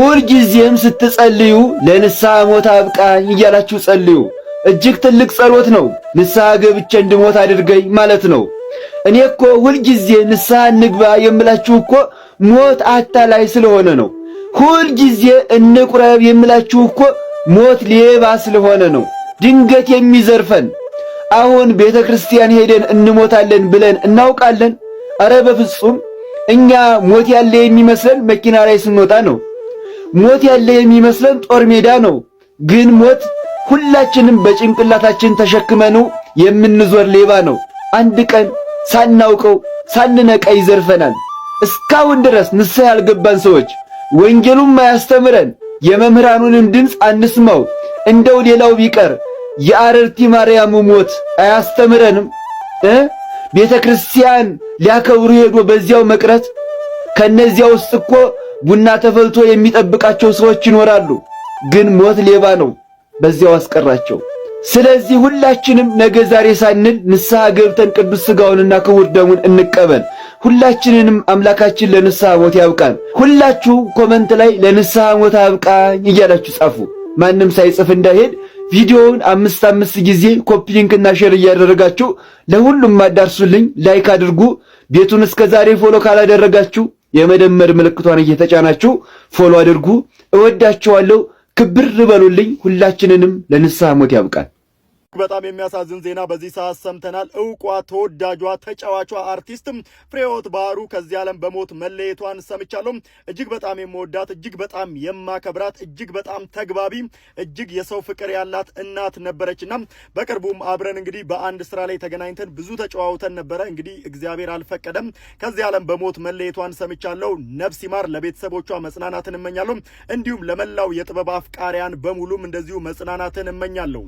ሁል ጊዜም ስትጸልዩ ለንስሐ ሞት አብቃኝ እያላችሁ ጸልዩ። እጅግ ትልቅ ጸሎት ነው። ንስሐ ገብቼ እንድሞት አድርገኝ ማለት ነው። እኔ እኮ ሁል ጊዜ ንስሐ እንግባ የምላችሁ እኮ ሞት አታላይ ስለሆነ ነው። ሁል ጊዜ እንቁረብ የምላችሁ እኮ ሞት ሌባ ስለሆነ ነው። ድንገት የሚዘርፈን አሁን ቤተ ክርስቲያን ሄደን እንሞታለን ብለን እናውቃለን? አረ በፍጹም። እኛ ሞት ያለ የሚመስለን መኪና ላይ ስንወጣ ነው። ሞት ያለ የሚመስለን ጦር ሜዳ ነው። ግን ሞት ሁላችንም በጭንቅላታችን ተሸክመነው የምንዞር ሌባ ነው። አንድ ቀን ሳናውቀው ሳንነቃ ይዘርፈናል። እስካሁን ድረስ ንስሐ ያልገባን ሰዎች ወንጌሉም አያስተምረን፣ የመምህራኑንም ድምፅ አንስማው። እንደው ሌላው ቢቀር የአረርቲ ማርያም ሞት አያስተምረንም? ቤተ ክርስቲያን ሊያከብሩ ሄዶ በዚያው መቅረት። ከነዚያ ውስጥ እኮ ቡና ተፈልቶ የሚጠብቃቸው ሰዎች ይኖራሉ። ግን ሞት ሌባ ነው፣ በዚያው አስቀራቸው። ስለዚህ ሁላችንም ነገ ዛሬ ሳንል ንስሐ ገብተን ቅዱስ ሥጋውንና ክቡር ደሙን እንቀበል። ሁላችንንም አምላካችን ለንስሐ ሞት ያብቃን። ሁላችሁ ኮመንት ላይ ለንስሐ ሞት ያብቃኝ እያላችሁ ጻፉ። ማንም ሳይጽፍ እንዳይሄድ ቪዲዮውን 5 ጊዜ ኮፒ ሊንክና ሼር እያደረጋችሁ ለሁሉም አዳርሱልኝ። ላይክ አድርጉ። ቤቱን እስከዛሬ ፎሎ ካላደረጋችሁ የመደመር ምልክቷን እየተጫናችሁ ፎሎ አድርጉ። እወዳችኋለሁ። ክብር በሉልኝ። ሁላችንንም ለንስሐ ሞት ያብቃን። በጣም የሚያሳዝን ዜና በዚህ ሰዓት ሰምተናል። ዕውቋ ተወዳጇ ተጫዋቿ አርቲስት ፍሬሕይወት ባህሩ ከዚህ ዓለም በሞት መለየቷን ሰምቻለሁ። እጅግ በጣም የምወዳት እጅግ በጣም የማከብራት እጅግ በጣም ተግባቢ እጅግ የሰው ፍቅር ያላት እናት ነበረችና በቅርቡም አብረን እንግዲህ በአንድ ስራ ላይ ተገናኝተን ብዙ ተጨዋውተን ነበረ። እንግዲህ እግዚአብሔር አልፈቀደም ከዚህ ዓለም በሞት መለየቷን ሰምቻለሁ። ነፍስ ይማር። ለቤተሰቦቿ መጽናናትን እመኛለሁ። እንዲሁም ለመላው የጥበብ አፍቃሪያን በሙሉም እንደዚሁ መጽናናትን እመኛለሁ።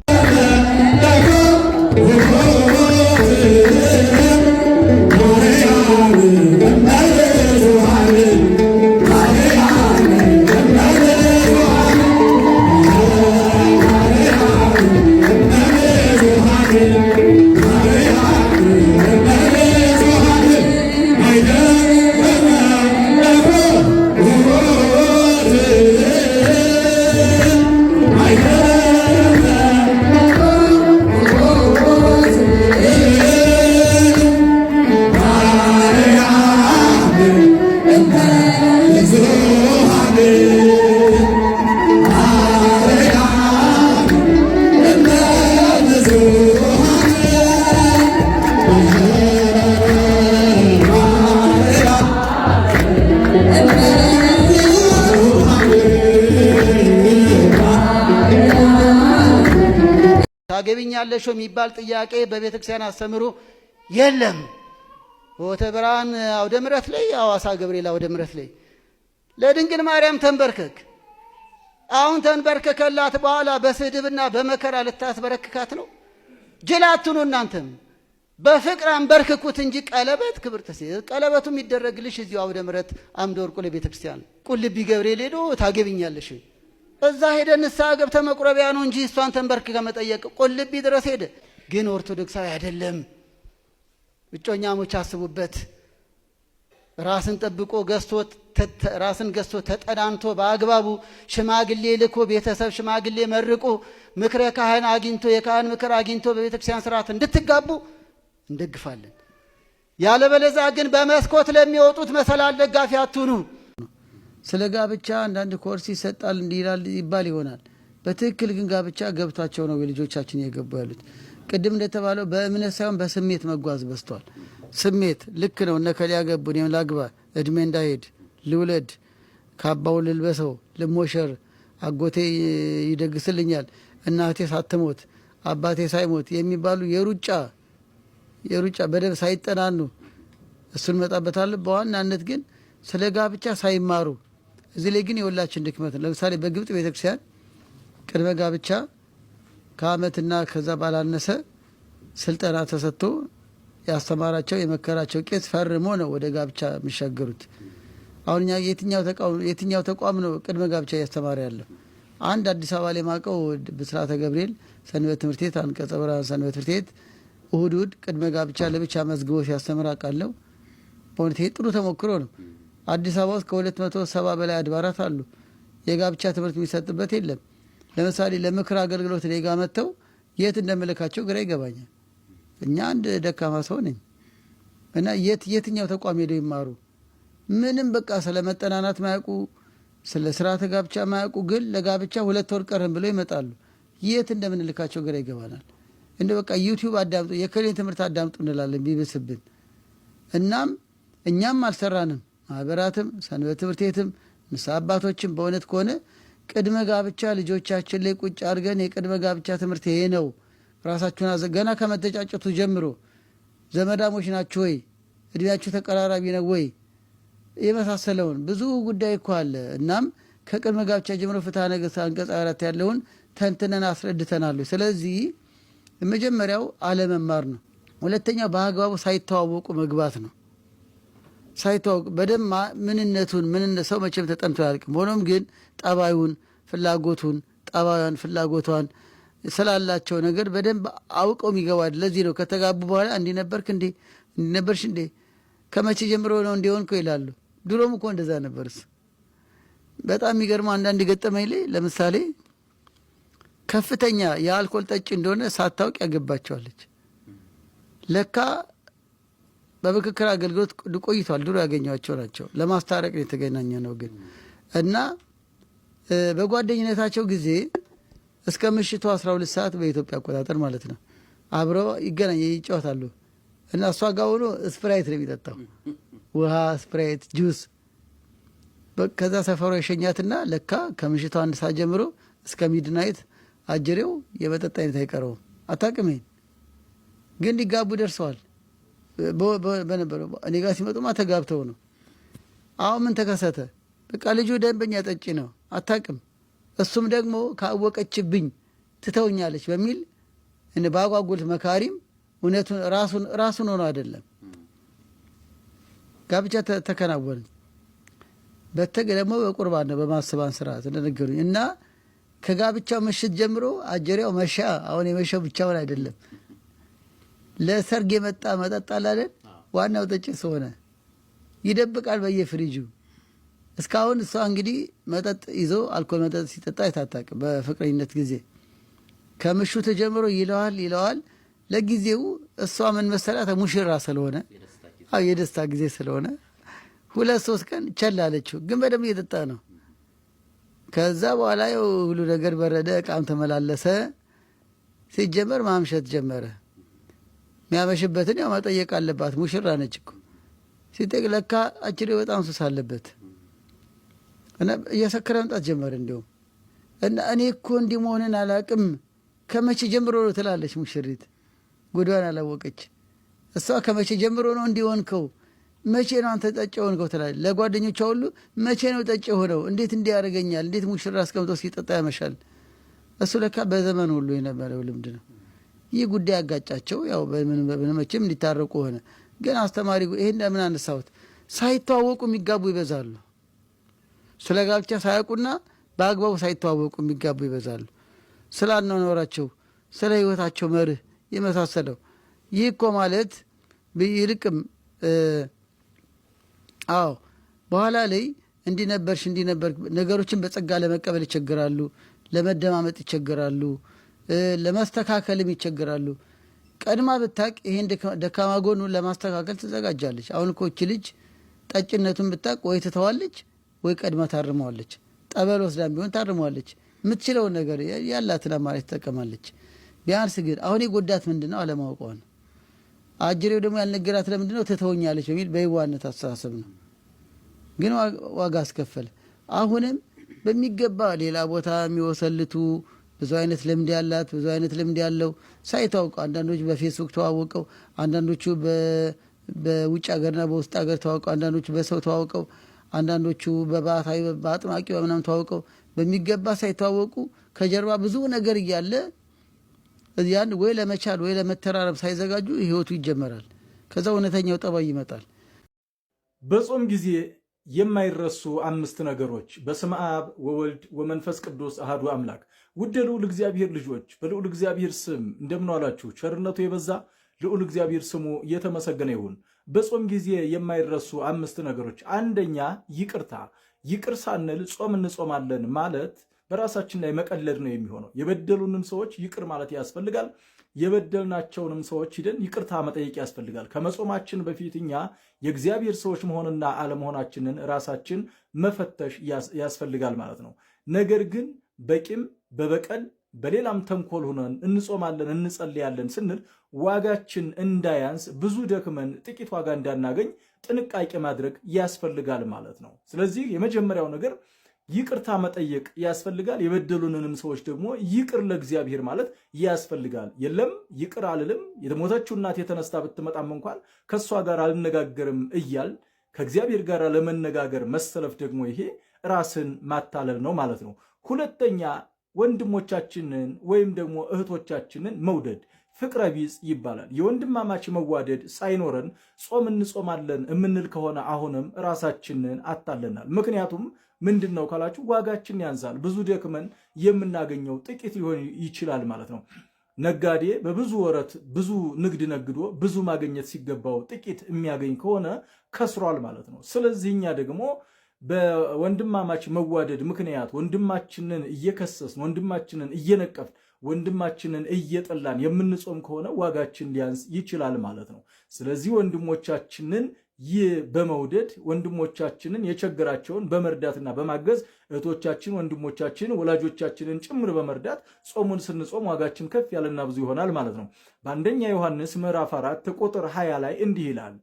ታገቢኛለሽ የሚባል ጥያቄ በቤተ ክርስቲያን አስተምሮ የለም። ሆተ ብርሃን አውደ ምሕረት ላይ አዋሳ ገብርኤል አውደ ምሕረት ላይ ለድንግል ማርያም ተንበርከክ። አሁን ተንበርከከላት በኋላ በስድብና በመከራ ልታስበረክካት ነው? ጅላቱኑ እናንተም በፍቅር አንበርክኩት እንጂ ቀለበት ክብርት ሴት ቀለበቱ የሚደረግልሽ እዚሁ አውደ ምሕረት አምደ ወርቁ ለቤተ ክርስቲያን ቁልቢ ገብርኤል ሄዶ ታገቢኛለሽ እዛ ሄደ ንስሐ ገብተ መቁረቢያ ነው እንጂ እሷን ተንበርክከ መጠየቅ ቁልቢ ድረስ ሄደ። ግን ኦርቶዶክሳዊ አይደለም። እጮኛሞች አስቡበት። ራስን ጠብቆ ራስን ገዝቶ ተጠናንቶ በአግባቡ ሽማግሌ ልኮ ቤተሰብ ሽማግሌ መርቆ ምክረ ካህን አግኝቶ የካህን ምክር አግኝቶ በቤተ ክርስቲያን ስርዓት እንድትጋቡ እንደግፋለን። ያለበለዚያ ግን በመስኮት ለሚወጡት መሰላል ደጋፊ አትሁኑ። ስለ ጋብቻ አንዳንድ ኮርስ ይሰጣል እንዲላል ይባል ይሆናል። በትክክል ግን ጋብቻ ገብታቸው ነው የልጆቻችን የገቡ ያሉት። ቅድም እንደተባለው በእምነት ሳይሆን በስሜት መጓዝ በስቷል። ስሜት ልክ ነው። እነከሌ ያገቡ እኔም ላግባ፣ እድሜ እንዳይሄድ ልውለድ፣ ካባው ልልበሰው፣ ልሞሸር፣ አጎቴ ይደግስልኛል፣ እናቴ ሳትሞት አባቴ ሳይሞት የሚባሉ የሩጫ በደንብ ሳይጠናኑ እሱን መጣበታል። በዋናነት ግን ስለ ጋብቻ ሳይማሩ እዚህ ላይ ግን የሁላችን ድክመት ነው። ለምሳሌ በግብጽ ቤተክርስቲያን ቅድመ ጋብቻ ከዓመትና ከዛ ባላነሰ ስልጠና ተሰጥቶ ያስተማራቸው የመከራቸው ቄስ ፈርሞ ነው ወደ ጋብቻ የሚሻገሩት። አሁን የትኛው ተቋም ነው ቅድመ ጋብቻ እያስተማረ ያለው? አንድ አዲስ አበባ ላይ ማቀው ብስራተ ገብርኤል ሰንበት ትምህርት ቤት አንቀጸ ብርሃን ሰንበት ትምህርት ቤት እሁድ ቅድመ ጋብቻ ለብቻ መዝግቦ ሲያስተምር አውቃለሁ። በእውነት ጥሩ ተሞክሮ ነው። አዲስ አበባ ውስጥ ከ270 በላይ አድባራት አሉ። የጋብቻ ትምህርት የሚሰጥበት የለም። ለምሳሌ ለምክር አገልግሎት እኔ ጋ መጥተው የት እንደምልካቸው ግራ ይገባኛል። እኛ አንድ ደካማ ሰው ነኝ እና የትኛው ተቋም ሄደው ይማሩ? ምንም በቃ ስለ መጠናናት ማያውቁ፣ ስለ ስርዓተ ጋብቻ ማያውቁ፣ ግን ለጋብቻ 2 ወር ቀረን ብለው ይመጣሉ። የት እንደምንልካቸው ግራ ይገባናል። እንደ በቃ ዩቲዩብ አዳምጡ፣ የከሌን ትምህርት አዳምጡ እንላለን ቢብስብን። እናም እኛም አልሰራንም፣ ማህበራትም ሰንበት ትምህርት ቤትም ንስሐ አባቶችም በእውነት ከሆነ ቅድመ ጋብቻ ልጆቻችን ላይ ቁጭ አድርገን የቅድመ ጋብቻ ትምህርት ይሄ ነው፣ ራሳችሁን ገና ከመተጫጨቱ ጀምሮ ዘመዳሞች ናችሁ ወይ፣ እድሜያችሁ ተቀራራቢ ነው ወይ፣ የመሳሰለውን ብዙ ጉዳይ እኮ አለ። እናም ከቅድመ ጋብቻ ጀምሮ ፍትሐ ነገሥት አንቀጽ 4 ያለውን ተንትነን አስረድተናሉ። ስለዚህ መጀመሪያው አለመማር ነው። ሁለተኛው በአግባቡ ሳይተዋወቁ መግባት ነው። ሳይተዋወቁ በደንብ ምንነት ሰው መቼም ተጠምቶ አያልቅም። ሆኖም ግን ጠባዩን፣ ፍላጎቱን፣ ጠባዩን፣ ፍላጎቷን ስላላቸው ነገር በደንብ አውቀው የሚገባል። ለዚህ ነው ከተጋቡ በኋላ እንዲነበርክ እንዴ እንዲነበርሽ እንዴ ከመቼ ጀምሮ ነው እንዲሆንከው ይላሉ። ድሮም እኮ እንደዛ ነበርስ። በጣም የሚገርመው አንዳንድ ገጠመኝ ላይ ለምሳሌ ከፍተኛ የአልኮል ጠጭ እንደሆነ ሳታውቅ ያገባቸዋለች። ለካ በምክክር አገልግሎት ቆይቷል። ድሮ ያገኟቸው ናቸው። ለማስታረቅ ነው የተገናኘ ነው ግን እና በጓደኝነታቸው ጊዜ እስከ ምሽቱ 12 ሰዓት በኢትዮጵያ አቆጣጠር ማለት ነው አብረው ይጫወታሉ። እና እሷ ጋር ሆኖ ስፕራይት ነው የሚጠጣው፣ ውሃ፣ ስፕራይት፣ ጁስ። ከዛ ሰፈሯ የሸኛትና ለካ ከምሽቱ 1 ሰዓት ጀምሮ እስከ ሚድናይት አጅሬው የመጠጥ አይነት አይቀረውም። አታውቅም። ግን ሊጋቡ ደርሰዋል። በነበረው እኔ ጋር ሲመጡማ ተጋብተው ነው። አሁን ምን ተከሰተ? በቃ ልጁ ደንበኛ ጠጪ ነው፣ አታውቅም። እሱም ደግሞ ካወቀችብኝ ትተውኛለች በሚል በአጓጉልት መካሪም እውነቱን ራሱን ሆኖ አይደለም ጋብቻ ተከናወነ። ደግሞ በቁርባን ነው በማስባን ስርዓት እንደነገሩኝ እና ከጋብቻው ምሽት ጀምሮ አጀሪያው መሻ። አሁን የመሻው ብቻውን አይደለም፣ ለሰርግ የመጣ መጠጥ አላለን። ዋናው ጠጭ ሆነ ይደብቃል በየፍሪጁ። እስካሁን እሷ እንግዲህ መጠጥ ይዞ አልኮል መጠጥ ሲጠጣ አይታጣቅም። በፍቅረኝነት ጊዜ ከምሽቱ ጀምሮ ይለዋል። ለጊዜው እሷ ምን መሰላት ሙሽራ ስለሆነ የደስታ ጊዜ ስለሆነ 2-3 ቀን ቸል አለችው። ግን በደንብ እየጠጣ ነው። ከዛ በኋላ ሁሉ ነገር በረደ፣ እቃም ተመላለሰ። ሲጀመር ማምሸት ጀመረ። የሚያመሽበትን ያው መጠየቅ አለባት፣ ሙሽራ ነች እኮ። ሲጠቅ ለካ አችሬ በጣም ሱስ አለበት እና እየሰከረ መምጣት ጀመረ። እንዲሁም እና እኔ እኮ እንዲህ መሆንን አላቅም ከመቼ ጀምሮ ነው ትላለች ሙሽሪት። ጉዳዩን አላወቀች እሷ። ከመቼ ጀምሮ ነው እንዲሆንከው? መቼ ነው አንተ ጠጭ ሆንከው ትላለች ለጓደኞቿ ሁሉ። መቼ ነው ጠጭ ሆነው? እንዴት እንዲያደርገኛል? እንዴት ሙሽራ አስቀምጦ ሲጠጣ ያመሻል? እሱ ለካ በዘመን ሁሉ የነበረው ልምድ ነው። ይህ ጉዳይ ያጋጫቸው። ያው በምንመችም እንዲታረቁ ሆነ። ግን አስተማሪ ይሄን ለምን አነሳሁት? ሳይተዋወቁ የሚጋቡ ይበዛሉ። ስለ ጋብቻ ሳያውቁና በአግባቡ ሳይተዋወቁ የሚጋቡ ይበዛሉ። ስላልኖራቸው፣ ስለ ህይወታቸው መርህ የመሳሰለው። ይህ እኮ ማለት ይልቅም በኋላ ላይ እንዲነበርሽ እንዲነበር ነገሮችን በጸጋ ለመቀበል ይቸግራሉ፣ ለመደማመጥ ይቸግራሉ፣ ለማስተካከልም ይቸግራሉ። ቀድማ ብታቅ ይሄን ደካማ ጎኑን ለማስተካከል ትዘጋጃለች። አሁን እኮ እቺ ልጅ ጠጭነቱን ብታቅ ወይ ትተዋለች ወይ ቀድማ ታርመዋለች። ጠበል ወስዳም ቢሆን ታርመዋለች። የምትችለውን ነገር ያላትን አማራጭ ትጠቀማለች። ቢያንስ ግን አሁን የጎዳት ምንድን ነው? አለማወቋ ነው። አጅሬው ደግሞ ያልነገራት ለምንድን ነው? ትተውኛለች በሚል በይዋነት አስተሳሰብ ነው። ግን ዋጋ አስከፈለ። አሁንም በሚገባ ሌላ ቦታ የሚወሰልቱ ብዙ አይነት ልምድ ያላት ብዙ አይነት ልምድ ያለው ሳይታወቁ፣ አንዳንዶቹ በፌስቡክ ተዋወቀው፣ አንዳንዶቹ በውጭ ሀገርና በውስጥ ሀገር ተዋውቀው፣ አንዳንዶቹ በሰው ተዋውቀው፣ አንዳንዶቹ በባህታዊ በአጥማቂ በምናምን ተዋውቀው በሚገባ ሳይተዋወቁ ከጀርባ ብዙ ነገር እያለ ያን ወይ ለመቻል ወይ ለመተራረብ ሳይዘጋጁ ህይወቱ ይጀመራል። ከዛ እውነተኛው ጠባይ ይመጣል። በጾም ጊዜ የማይረሱ 5 ነገሮች። በስመ አብ ወወልድ ወመንፈስ ቅዱስ አሐዱ አምላክ። ውድ ልዑል እግዚአብሔር ልጆች በልዑል እግዚአብሔር ስም እንደምን ዋላችሁ? ቸርነቱ የበዛ ልዑል እግዚአብሔር ስሙ እየተመሰገነ ይሁን። በጾም ጊዜ የማይረሱ 5 ነገሮች። አንደኛ ይቅርታ። ይቅር ሳንል ጾም እንጾማለን ማለት በራሳችን ላይ መቀለድ ነው የሚሆነው። የበደሉንን ሰዎች ይቅር ማለት ያስፈልጋል። የበደልናቸውንም ሰዎች ሂደን ይቅርታ መጠየቅ ያስፈልጋል። ከመጾማችን በፊት እኛ የእግዚአብሔር ሰዎች መሆንና አለመሆናችንን ራሳችን መፈተሽ ያስፈልጋል ማለት ነው። ነገር ግን በቂም በበቀል በሌላም ተንኮል ሆነን እንጾማለን እንጸልያለን ስንል ዋጋችን እንዳያንስ ብዙ ደክመን ጥቂት ዋጋ እንዳናገኝ ጥንቃቄ ማድረግ ያስፈልጋል ማለት ነው። ስለዚህ የመጀመሪያው ነገር ይቅርታ መጠየቅ ያስፈልጋል። የበደሉንንም ሰዎች ደግሞ ይቅር ለእግዚአብሔር ማለት ያስፈልጋል። የለም ይቅር አልልም የሞተችው እናት የተነስታ ብትመጣም እንኳን ከእሷ ጋር አልነጋገርም እያል ከእግዚአብሔር ጋር ለመነጋገር መሰለፍ ደግሞ ይሄ ራስን ማታለል ነው ማለት ነው። ሁለተኛ ወንድሞቻችንን ወይም ደግሞ እህቶቻችንን መውደድ ፍቅረ ቢጽ ይባላል። የወንድማማች መዋደድ ሳይኖረን ጾም እንጾማለን የምንል ከሆነ አሁንም ራሳችንን አታለናል። ምክንያቱም ምንድን ነው ካላችሁ ዋጋችን ያንሳል። ብዙ ደክመን የምናገኘው ጥቂት ሊሆን ይችላል ማለት ነው። ነጋዴ በብዙ ወረት ብዙ ንግድ ነግዶ ብዙ ማግኘት ሲገባው ጥቂት የሚያገኝ ከሆነ ከስሯል ማለት ነው። ስለዚህ እኛ ደግሞ በወንድማማች መዋደድ ምክንያት ወንድማችንን እየከሰስን ወንድማችንን እየነቀፍን ወንድማችንን እየጠላን የምንጾም ከሆነ ዋጋችን ሊያንስ ይችላል ማለት ነው። ስለዚህ ወንድሞቻችንን በመውደድ ወንድሞቻችንን የቸገራቸውን በመርዳትና በማገዝ እህቶቻችን ወንድሞቻችን ወላጆቻችንን ጭምር በመርዳት ጾሙን ስንጾም ዋጋችን ከፍ ያለና ብዙ ይሆናል ማለት ነው። በአንደኛ ዮሐንስ ምዕራፍ 4 ቁጥር 20 ላይ እንዲህ ይላል፣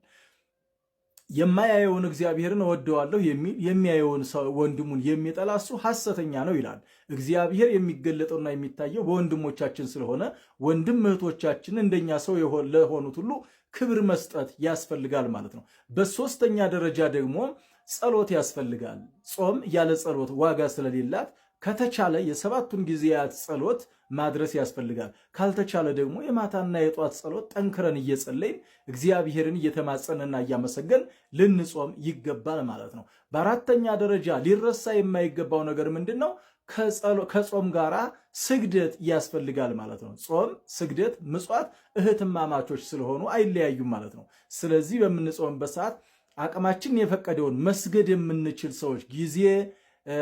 የማያየውን እግዚአብሔርን እወደዋለሁ የሚል የሚያየውን ወንድሙን የሚጠላ እሱ ሐሰተኛ ነው ይላል። እግዚአብሔር የሚገለጠውና የሚታየው በወንድሞቻችን ስለሆነ ወንድም እህቶቻችን እንደኛ ሰው ለሆኑት ሁሉ ክብር መስጠት ያስፈልጋል ማለት ነው። በሶስተኛ ደረጃ ደግሞ ጸሎት ያስፈልጋል። ጾም ያለ ጸሎት ዋጋ ስለሌላት ከተቻለ የሰባቱን ጊዜያት ጸሎት ማድረስ ያስፈልጋል። ካልተቻለ ደግሞ የማታና የጧት ጸሎት ጠንክረን እየጸለይን እግዚአብሔርን እየተማጸንና እያመሰገን ልንጾም ይገባል ማለት ነው። በአራተኛ ደረጃ ሊረሳ የማይገባው ነገር ምንድን ነው? ከጾም ጋራ ስግደት ያስፈልጋል ማለት ነው። ጾም፣ ስግደት፣ ምጽዋት እህትማማቾች ስለሆኑ አይለያዩም ማለት ነው። ስለዚህ በምንጾምበት ሰዓት አቅማችን የፈቀደውን መስገድ የምንችል ሰዎች ጊዜ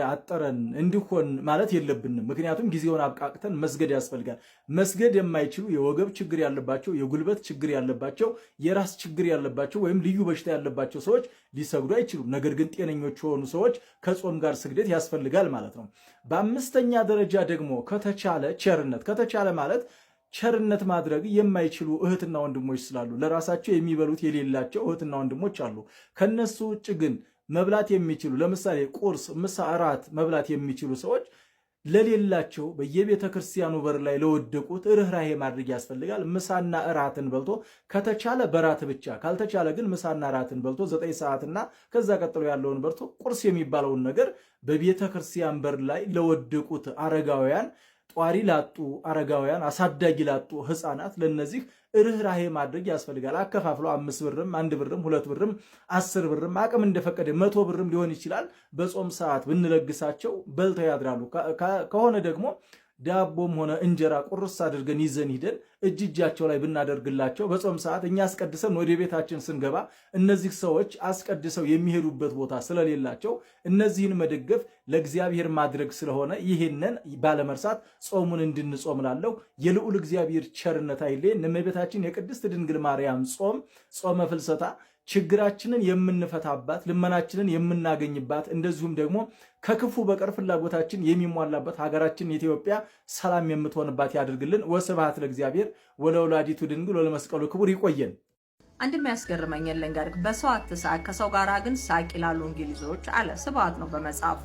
አጠረን እንዲሆን ማለት የለብንም። ምክንያቱም ጊዜውን አብቃቅተን መስገድ ያስፈልጋል። መስገድ የማይችሉ የወገብ ችግር ያለባቸው፣ የጉልበት ችግር ያለባቸው፣ የራስ ችግር ያለባቸው ወይም ልዩ በሽታ ያለባቸው ሰዎች ሊሰግዱ አይችሉም። ነገር ግን ጤነኞች የሆኑ ሰዎች ከጾም ጋር ስግደት ያስፈልጋል ማለት ነው። በአምስተኛ ደረጃ ደግሞ ከተቻለ ቸርነት፣ ከተቻለ ማለት ቸርነት ማድረግ የማይችሉ እህትና ወንድሞች ስላሉ ለራሳቸው የሚበሉት የሌላቸው እህትና ወንድሞች አሉ። ከነሱ ውጭ ግን መብላት የሚችሉ ለምሳሌ ቁርስ፣ ምሳ፣ እራት መብላት የሚችሉ ሰዎች ለሌላቸው በየቤተ ክርስቲያኑ በር ላይ ለወደቁት ርኅራሄ ማድረግ ያስፈልጋል። ምሳና እራትን በልቶ ከተቻለ በራት ብቻ ካልተቻለ ግን ምሳና እራትን በልቶ 9 ሰዓትና ከዛ ቀጥሎ ያለውን በልቶ ቁርስ የሚባለውን ነገር በቤተ ክርስቲያን በር ላይ ለወደቁት አረጋውያን፣ ጧሪ ላጡ አረጋውያን፣ አሳዳጊ ላጡ ህፃናት ለነዚህ ርኅራሄ ማድረግ ያስፈልጋል። አከፋፍሎ 5 ብርም 1 ብርም 2 ብርም 10 ብርም አቅም እንደፈቀደ 100 ብርም ሊሆን ይችላል። በጾም ሰዓት ብንለግሳቸው በልተው ያድራሉ። ከሆነ ደግሞ ዳቦም ሆነ እንጀራ ቁርስ አድርገን ይዘን ሂደን እጃቸው ላይ ብናደርግላቸው በጾም ሰዓት እኛ አስቀድሰን ወደ ቤታችን ስንገባ እነዚህ ሰዎች አስቀድሰው የሚሄዱበት ቦታ ስለሌላቸው እነዚህን መደገፍ ለእግዚአብሔር ማድረግ ስለሆነ ይህንን ባለመርሳት ጾሙን እንድንጾም ላለው የልዑል እግዚአብሔር ቸርነት አይለየን። እመቤታችን የቅድስት ድንግል ማርያም ጾም ጾመ ፍልሰታ ችግራችንን የምንፈታባት ልመናችንን የምናገኝባት እንደዚሁም ደግሞ ከክፉ በቀር ፍላጎታችን የሚሟላበት ሀገራችን ኢትዮጵያ ሰላም የምትሆንባት ያድርግልን። ወስብሐት ለእግዚአብሔር ወለወላዲቱ ድንግል ወለመስቀሉ ክቡር። ይቆየን። አንድ የሚያስገርመኝ ልንገርህ፣ በሰው አትሳቅ ከሰው ጋር ግን ሳቅ ይላሉ እንግሊዞች አለ። ስብሐት ነው በመጽሐፉ።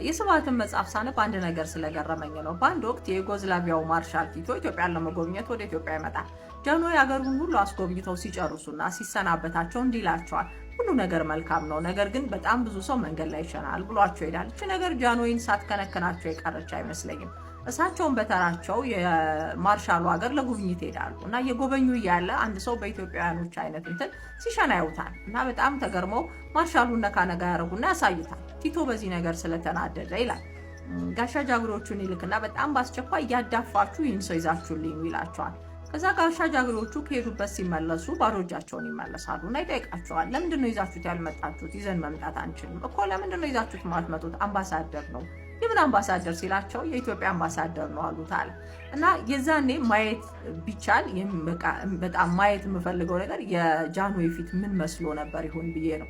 የስብሐትን መጽሐፍ ሳነብ አንድ ነገር ስለገረመኝ ነው። በአንድ ወቅት የዩጎዝላቪያው ማርሻል ቲቶ ኢትዮጵያን ለመጎብኘት ወደ ኢትዮጵያ ይመጣል። ጃንሆይ አገሩን ሁሉ አስጎብኝተው ሲጨርሱና ሲሰናበታቸው እንዲህ ይላቸዋል፣ ሁሉ ነገር መልካም ነው፣ ነገር ግን በጣም ብዙ ሰው መንገድ ላይ ይሸናል ብሏቸው ይሄዳል። እቺ ነገር ጃንሆይን ሳትከነክናቸው የቀረች አይመስለኝም። እሳቸውን በተራቸው የማርሻሉ ሀገር ለጉብኝት ይሄዳሉ እና እየጎበኙ እያለ አንድ ሰው በኢትዮጵያውያኖች አይነት እንትን ሲሸና ያዩታል እና በጣም ተገርመው ማርሻሉን ነካ ነጋ ያደርጉና ያሳዩታል። ቲቶ በዚህ ነገር ስለተናደደ ይላል ጋሻ ጃግሬዎቹን ይልክና በጣም በአስቸኳይ እያዳፋችሁ ይህን ሰው ይዛችሁልኝ ይላቸዋል። ከዛ ጋሻ ጃግሬዎቹ ከሄዱበት ሲመለሱ ባዶ እጃቸውን ይመለሳሉ እና ይጠይቃቸዋል። ለምንድን ነው ይዛችሁት ያልመጣችሁት? ይዘን መምጣት አንችልም እኮ። ለምንድን ነው ይዛችሁት ማትመጡት? አምባሳደር ነው። የምን አምባሳደር ሲላቸው የኢትዮጵያ አምባሳደር ነው አሉት አለ እና የዛኔ ማየት ቢቻል በጣም ማየት የምፈልገው ነገር የጃንሆይ ፊት ምን መስሎ ነበር ይሆን ብዬ ነው።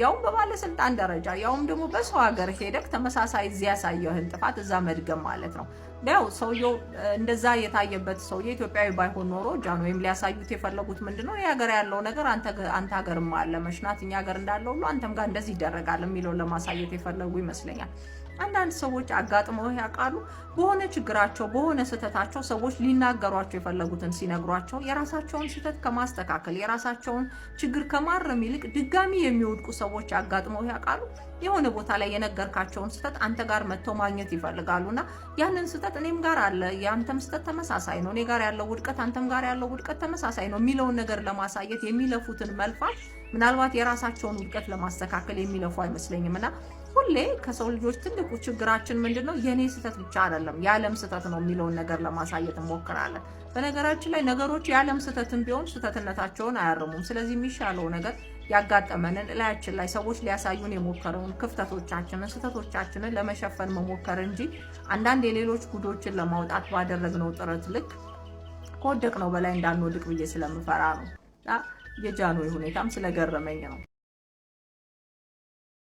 ያውም በባለስልጣን ደረጃ ያውም ደግሞ በሰው ሀገር ሄደክ ተመሳሳይ እዚያ ያሳየህን ጥፋት እዛ መድገም ማለት ነው። ያው ሰውየው እንደዛ የታየበት ሰውዬ ኢትዮጵያዊ ባይሆን ኖሮ ጃንሆይም ሊያሳዩት የፈለጉት ምንድነው የሀገር ያለው ነገር አንተ ሀገርም አለ መሽናት እኛ ሀገር እንዳለው ሁሉ አንተም ጋር እንደዚህ ይደረጋል የሚለውን ለማሳየት የፈለጉ ይመስለኛል። አንዳንድ ሰዎች አጋጥመው ያውቃሉ። በሆነ ችግራቸው በሆነ ስህተታቸው ሰዎች ሊናገሯቸው የፈለጉትን ሲነግሯቸው የራሳቸውን ስህተት ከማስተካከል የራሳቸውን ችግር ከማረም ይልቅ ድጋሚ የሚወድቁ ሰዎች አጋጥመው ያውቃሉ። የሆነ ቦታ ላይ የነገርካቸውን ስህተት አንተ ጋር መጥተው ማግኘት ይፈልጋሉና ያንን ስህተት እኔም ጋር አለ፣ ያንተም ስህተት ተመሳሳይ ነው፣ እኔ ጋር ያለው ውድቀት አንተም ጋር ያለው ውድቀት ተመሳሳይ ነው የሚለውን ነገር ለማሳየት የሚለፉትን መልፋት ምናልባት የራሳቸውን ውድቀት ለማስተካከል የሚለፉ አይመስለኝምና ሁሌ ከሰው ልጆች ትልቁ ችግራችን ምንድነው? የኔ ስህተት ብቻ አይደለም የዓለም ስህተት ነው የሚለውን ነገር ለማሳየት እንሞክራለን። በነገራችን ላይ ነገሮች የዓለም ስህተትም ቢሆን ስህተትነታቸውን አያርሙም። ስለዚህ የሚሻለው ነገር ያጋጠመንን እላያችን ላይ ሰዎች ሊያሳዩን የሞከረውን ክፍተቶቻችንን ስህተቶቻችንን ለመሸፈን መሞከር እንጂ አንዳንድ የሌሎች ጉዶችን ለማውጣት ባደረግነው ጥረት ልክ ከወደቅነው በላይ እንዳንወድቅ ብዬ ስለምፈራ ነው። የጃንሆይ ሁኔታም ስለገረመኝ ነው።